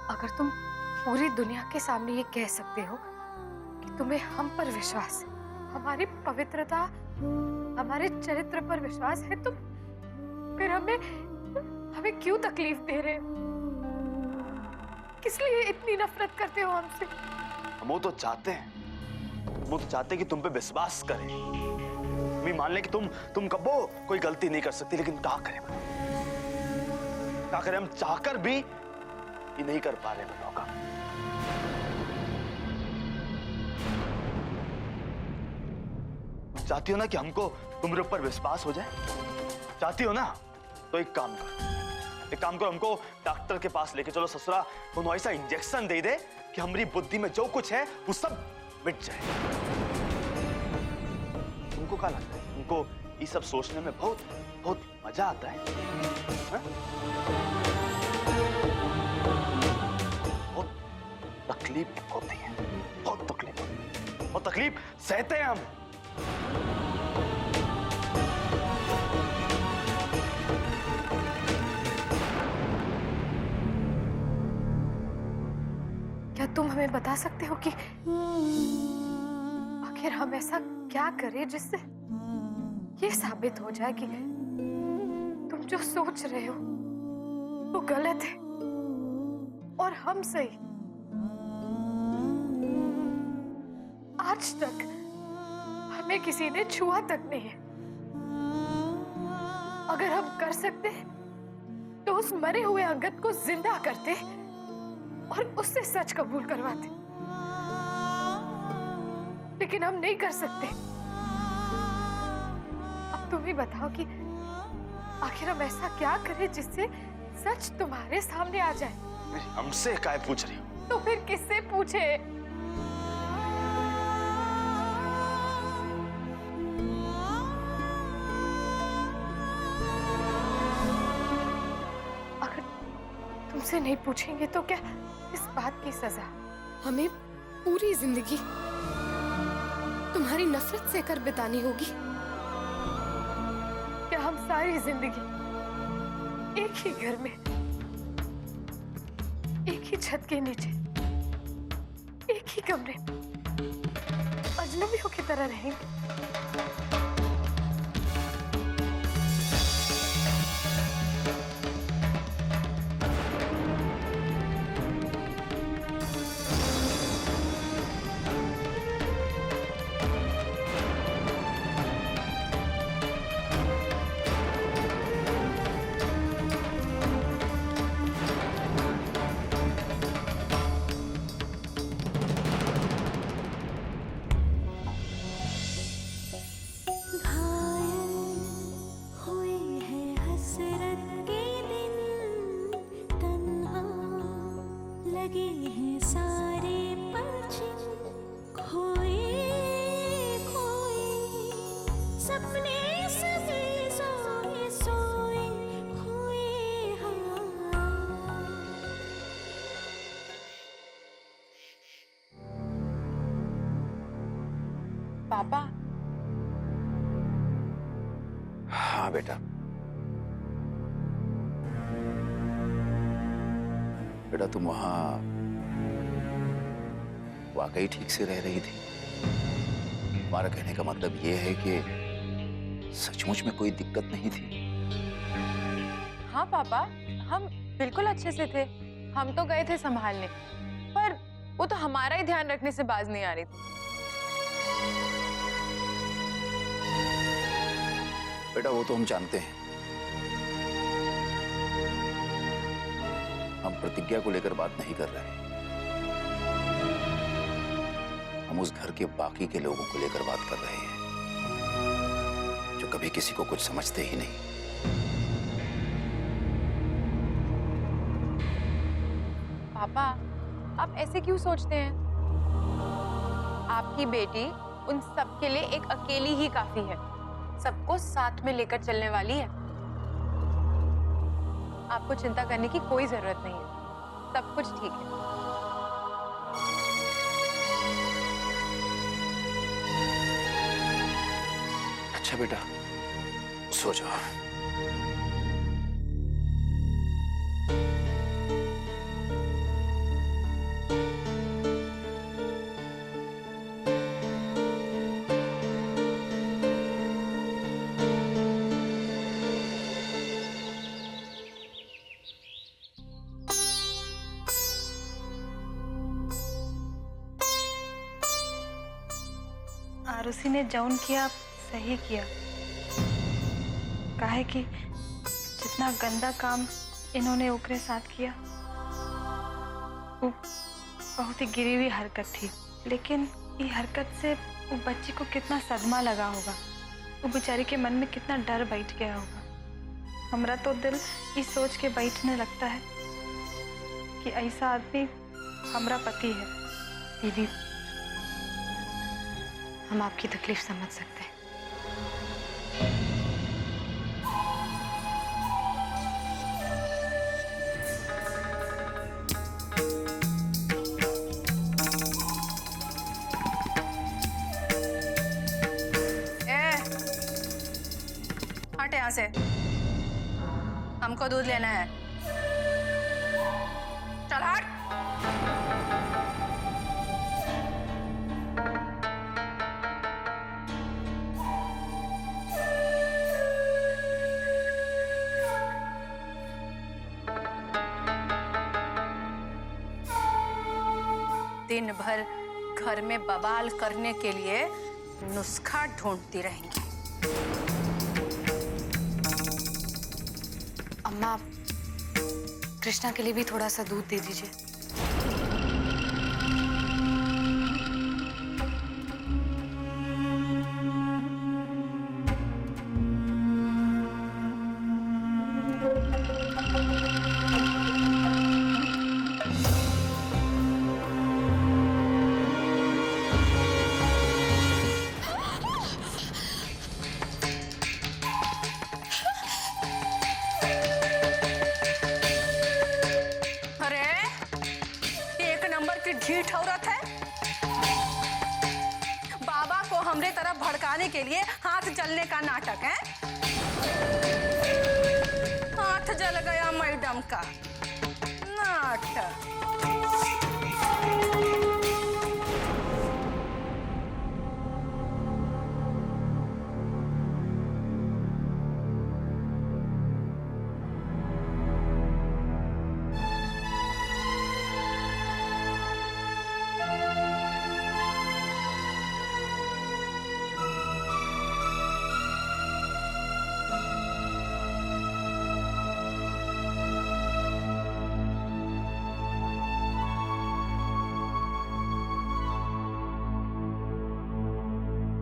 अगर तुम पूरी दुनिया के सामने ये कह सकते हो कि तुम्हें हम पर विश्वास है, हमारी पवित्रता, हमारे चरित्र पर विश्वास है, तो फिर हमें हमें क्यों तकलीफ दे रहे हो? किस लिए इतनी नफरत करते हो हमसे? हम वो तो चाहते हैं कि तुम पे विश्वास करें, भी मान लें कि तुम कबो कोई गलती नहीं कर सकती, लेकिन क्या करें? क्या करें? हम चाहकर भी ये नहीं कर पा रहे मनोका। चाहती हो ना कि हमको तुम्हारे ऊपर विश्वास हो जाए? चाहती हो ना? तो एक काम करो, हमको डॉक्टर के पास लेके चलो ससुरा, उन्होंने ऐसा इंजेक्शन दे दे कि हमारी बुद्धि में जो कुछ है वो सब मिट जाए। तुमको क्या लगता है? तुमको ये सब सोचने में बहुत बहुत मजा आता है? हा? बहुत तकलीफ होती है, बहुत तकलीफ होती है, और तकलीफ सहते हैं हम। क्या तुम हमें बता सकते हो कि आखिर हम ऐसा क्या करें जिससे ये साबित हो जाए कि तुम जो सोच रहे हो वो गलत है और हम सही? आज तक हमें किसी ने छुआ तक नहीं है। अगर हम कर सकते तो उस मरे हुए अंगद को जिंदा करते और उससे सच कबूल करवाते, लेकिन हम नहीं कर सकते। अब तुम ही बताओ कि आखिर हम ऐसा क्या करें जिससे सच तुम्हारे सामने आ जाए? हमसे क्या पूछ रही हो? तो फिर किससे पूछे? अगर तुमसे नहीं पूछेंगे तो क्या इस बात की सजा हमें पूरी जिंदगी तुम्हारी नफरत से कर बितानी होगी? क्या हम सारी जिंदगी एक ही घर में, एक ही छत के नीचे, एक ही कमरे अजनबियों की तरह रहेंगे? पापा। हाँ बेटा, बेटा तुम वहां वाकई ठीक से रह रही थी? तुम्हारा कहने का मतलब यह है कि सचमुच में कोई दिक्कत नहीं थी? हाँ पापा, हम बिल्कुल अच्छे से थे। हम तो गए थे संभालने, पर वो तो हमारा ही ध्यान रखने से बाज नहीं आ रही थी। बेटा वो तो हम जानते हैं, हम प्रतिज्ञा को लेकर बात नहीं कर रहे, हम उस घर के बाकी के लोगों को लेकर बात कर रहे हैं जो कभी किसी को कुछ समझते ही नहीं। पापा, आप ऐसे क्यों सोचते हैं? आपकी बेटी उन सबके लिए एक अकेली ही काफी है, सबको साथ में लेकर चलने वाली है। आपको चिंता करने की कोई जरूरत नहीं है, सब कुछ ठीक है। अच्छा बेटा, सो जाओ। आरुषि ने जौन किया सही किया। काहे कि जितना गंदा काम इन्होंने ओकरे साथ किया वो बहुत ही गिरी हुई हरकत थी, लेकिन ये हरकत से वो बच्ची को कितना सदमा लगा होगा, वो बेचारी के मन में कितना डर बैठ गया होगा। हमरा तो दिल इस सोच के बैठने लगता है कि ऐसा आदमी हमरा पति है। दीदी, हम आपकी तकलीफ समझ सकते हैं। हट यहाँ से, हमको दूध लेना है। चल हट। दिन भर घर में बवाल करने के लिए नुस्खा ढूंढती रहेंगी। अम्मा, कृष्णा के लिए भी थोड़ा सा दूध दे दीजिए। ढीठ औरत है। बाबा को हमरे तरफ भड़काने के लिए हाथ जलने का नाटक है। हाथ जल गया मैडम का नाटक।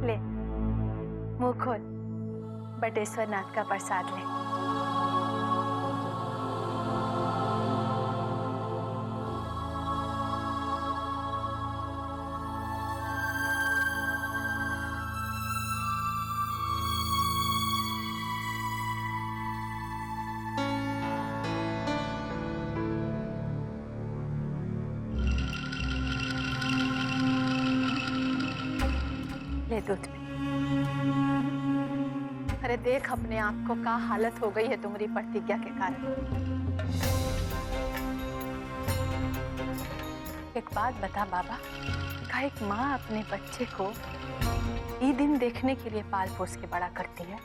ले, मुंह खोल, बटेश्वर नाथ का प्रसाद ले। ले दूध पी। अरे देख अपने आप को, क्या हालत हो गई है तुम्हारी प्रतिज्ञा के कारण। एक बात बता बाबा, का एक माँ अपने बच्चे को ये दिन देखने के लिए पाल पोस के बड़ा करती है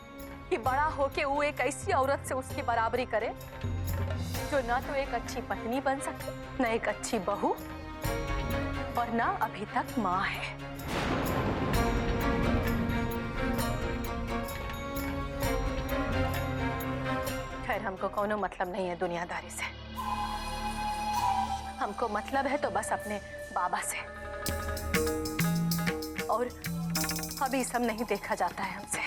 कि बड़ा होके वो एक ऐसी औरत से उसकी बराबरी करे जो ना तो एक अच्छी पत्नी बन सके, न एक अच्छी बहू, और ना अभी तक माँ है। खैर, हमको कोनो मतलब नहीं है दुनियादारी से। हमको मतलब है तो बस अपने बाबा से, और अभी सब नहीं देखा जाता है हमसे।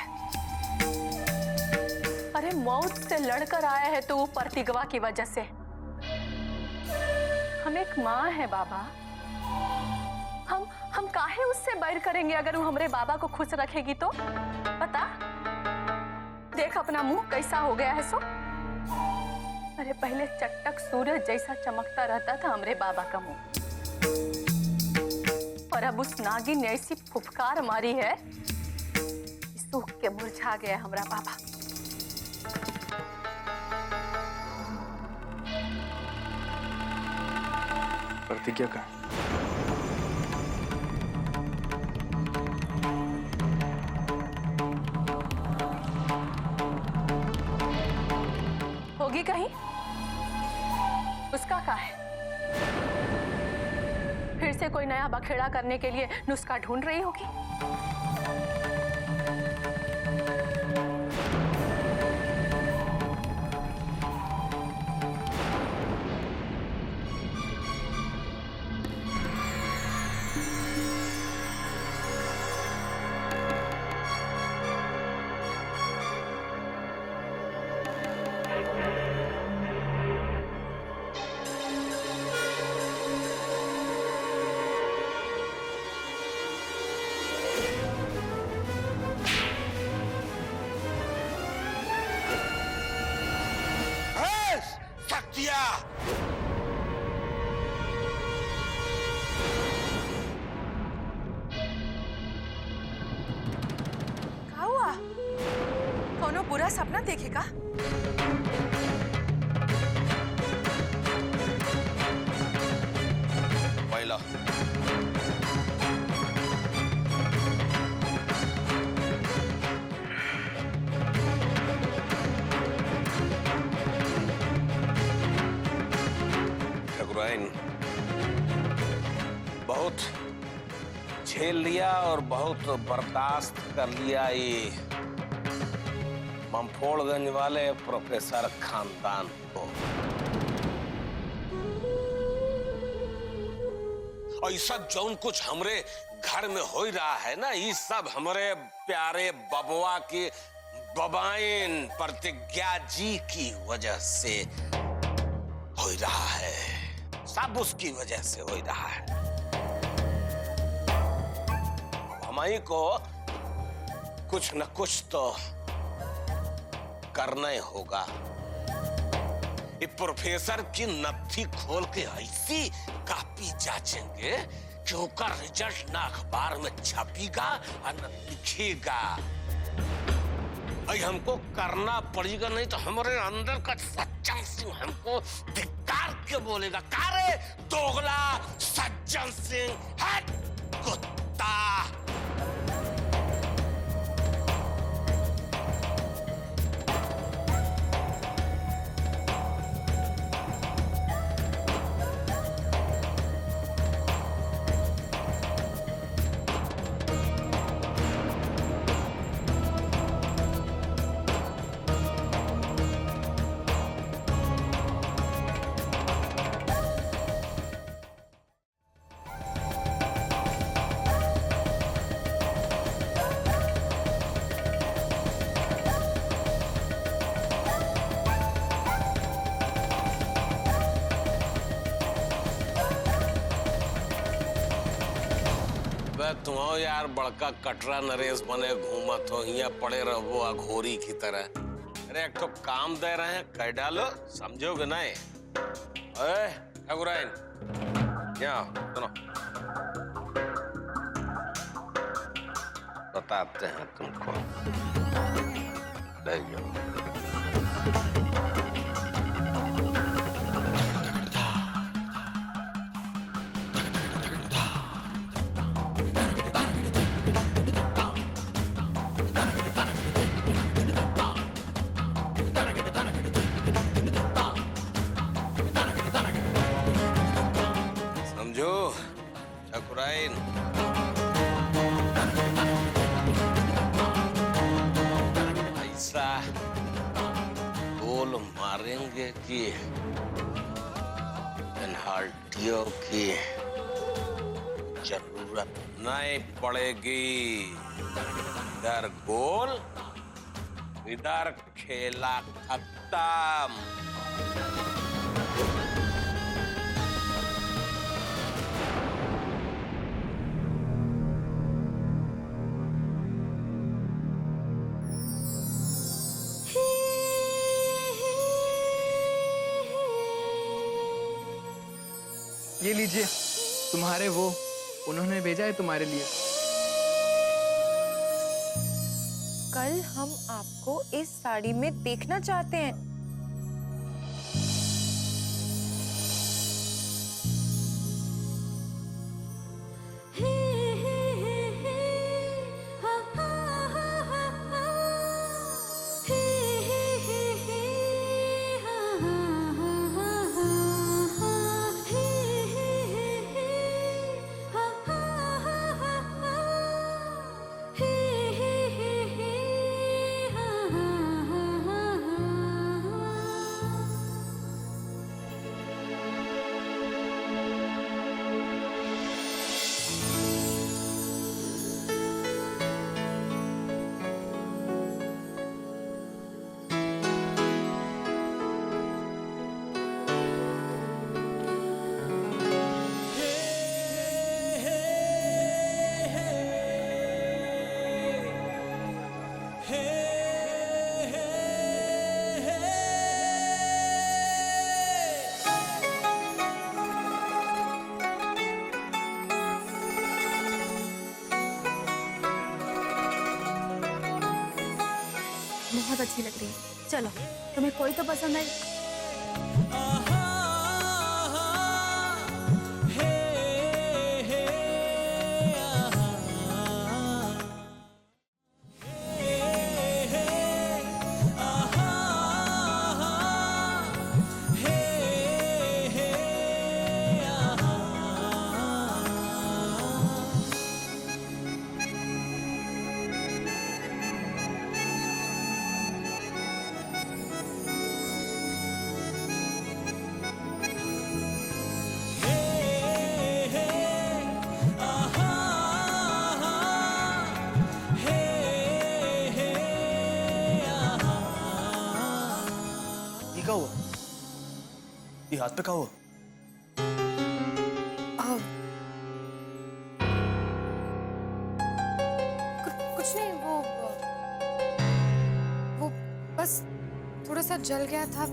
अरे मौत से लड़कर आया है तो वो प्रतिज्ञा की वजह से। हम एक माँ है बाबा, हम काहे उससे बैर करेंगे अगर वो हमारे बाबा को खुश रखेगी तो। पता देख अपना मुंह कैसा हो गया है सो। अरे पहले चटक सूरज जैसा चमकता रहता था हमरे बाबा का मुंह, और अब उस नागिन ने ऐसी फुफकार मारी है सूख के मुरझा गया हमारा बाबा। प्रतिज्ञा का होगी कहीं, उसका क्या है? फिर से कोई नया बखेड़ा करने के लिए नुस्खा ढूंढ रही होगी। दस्तक दिया। क्या हुआ? कोनो बुरा सपना देखेगा? पहला ठकुराइन, बहुत झेल लिया और बहुत बर्दाश्त कर लिया ये ममफोड़गंज वाले प्रोफेसर खानदान को। और ये सब जौन कुछ हमरे घर में हो रहा है ना, ये सब हमारे प्यारे बबुआ की बबाइन प्रतिज्ञा जी की वजह से हो रहा है, सब उसकी वजह से हो रहा है। हमारी को कुछ न कुछ तो करना ही होगा। ये प्रोफेसर की नत्थी खोल के ऐसी कापी जांचेंगे कि उसका रिजल्ट ना अखबार में छपेगा और न लिखेगा। हमको करना पड़ेगा, नहीं तो हमारे अंदर का सज्जन सिंह हमको धिक्कार के बोलेगा, कारे दोगला सज्जन सिंह, हट कुत्ता। तुम यार बड़का कटरा नरेश बने घूमत हो, यहाँ पड़े रहो अघोरी की तरह। अरे एक तो काम दे रहे हैं, कह डालो, समझोगे नहीं? ओए ठकुराइन, यहाँ सुनो, बताते हैं तुमको। ले जाओ। ठकुराइन, ऐसा गोल मारेंगे कि पेनल्टियों की जरूरत नहीं पड़ेगी। इधर गोल, इधर खेला खत्म। ये लीजिए, तुम्हारे वो, उन्होंने भेजा है तुम्हारे लिए। कल हम आपको इस साड़ी में देखना चाहते हैं। बहुत अच्छी लग रही है। चलो, तुम्हें कोई तो पसंद आई। ये क्या हुआ? ये हाथ पे क्या हुआ? कुछ नहीं, वो बस थोड़ा सा जल गया था।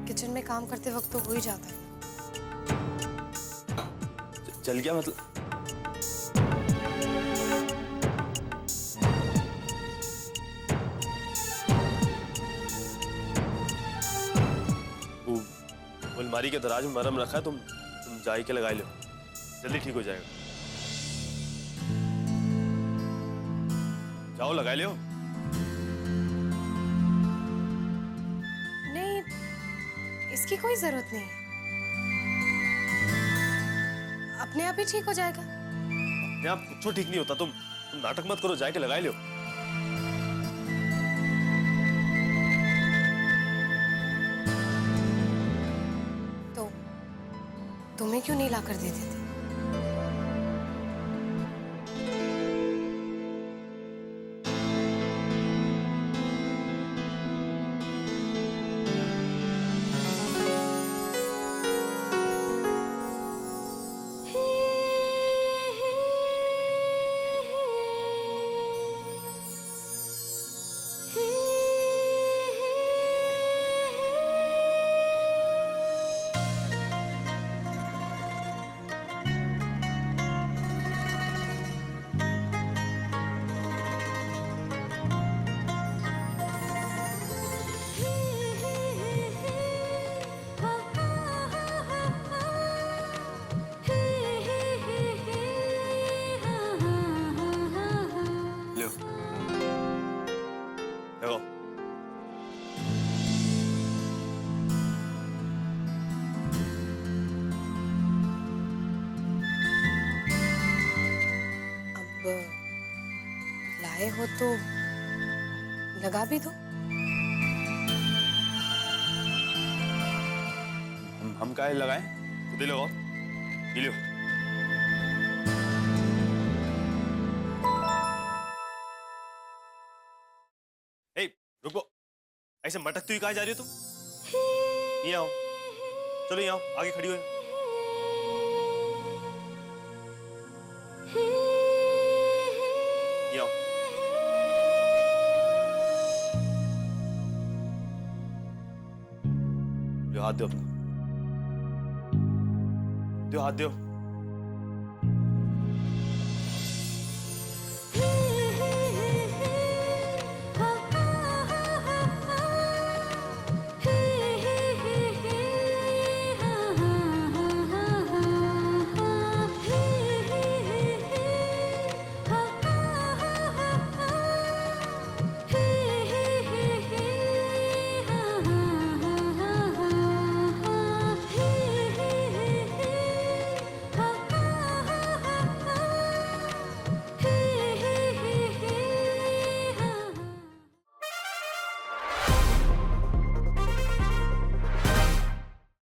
किचन में काम करते वक्त तो हो ही जाता है। जल गया मतलब? वो अलमारी के दराज में मरहम रखा है, तुम जाई के लगा लो, जल्दी ठीक हो जाएगा। जाओ लगा लो। नहीं, इसकी कोई जरूरत नहीं, अपने आप ही ठीक हो जाएगा। अपने आप कुछ ठीक नहीं होता, तुम नाटक मत करो, जाके लगा लो। तो तुम्हें क्यों नहीं ला कर देते थे? लो लगाओ। अब लाए हो तो लगा भी दो। हम काहे लगाए? खुद ही लगाओ। ये लो। ए, रुको, ऐसे मटकती हुई कहाँ जा रही हो तुम? ये आओ, चलो ये आओ, आगे खड़ी हो। ये आओ। लो हाथ दो अपना, दो हाथ दो।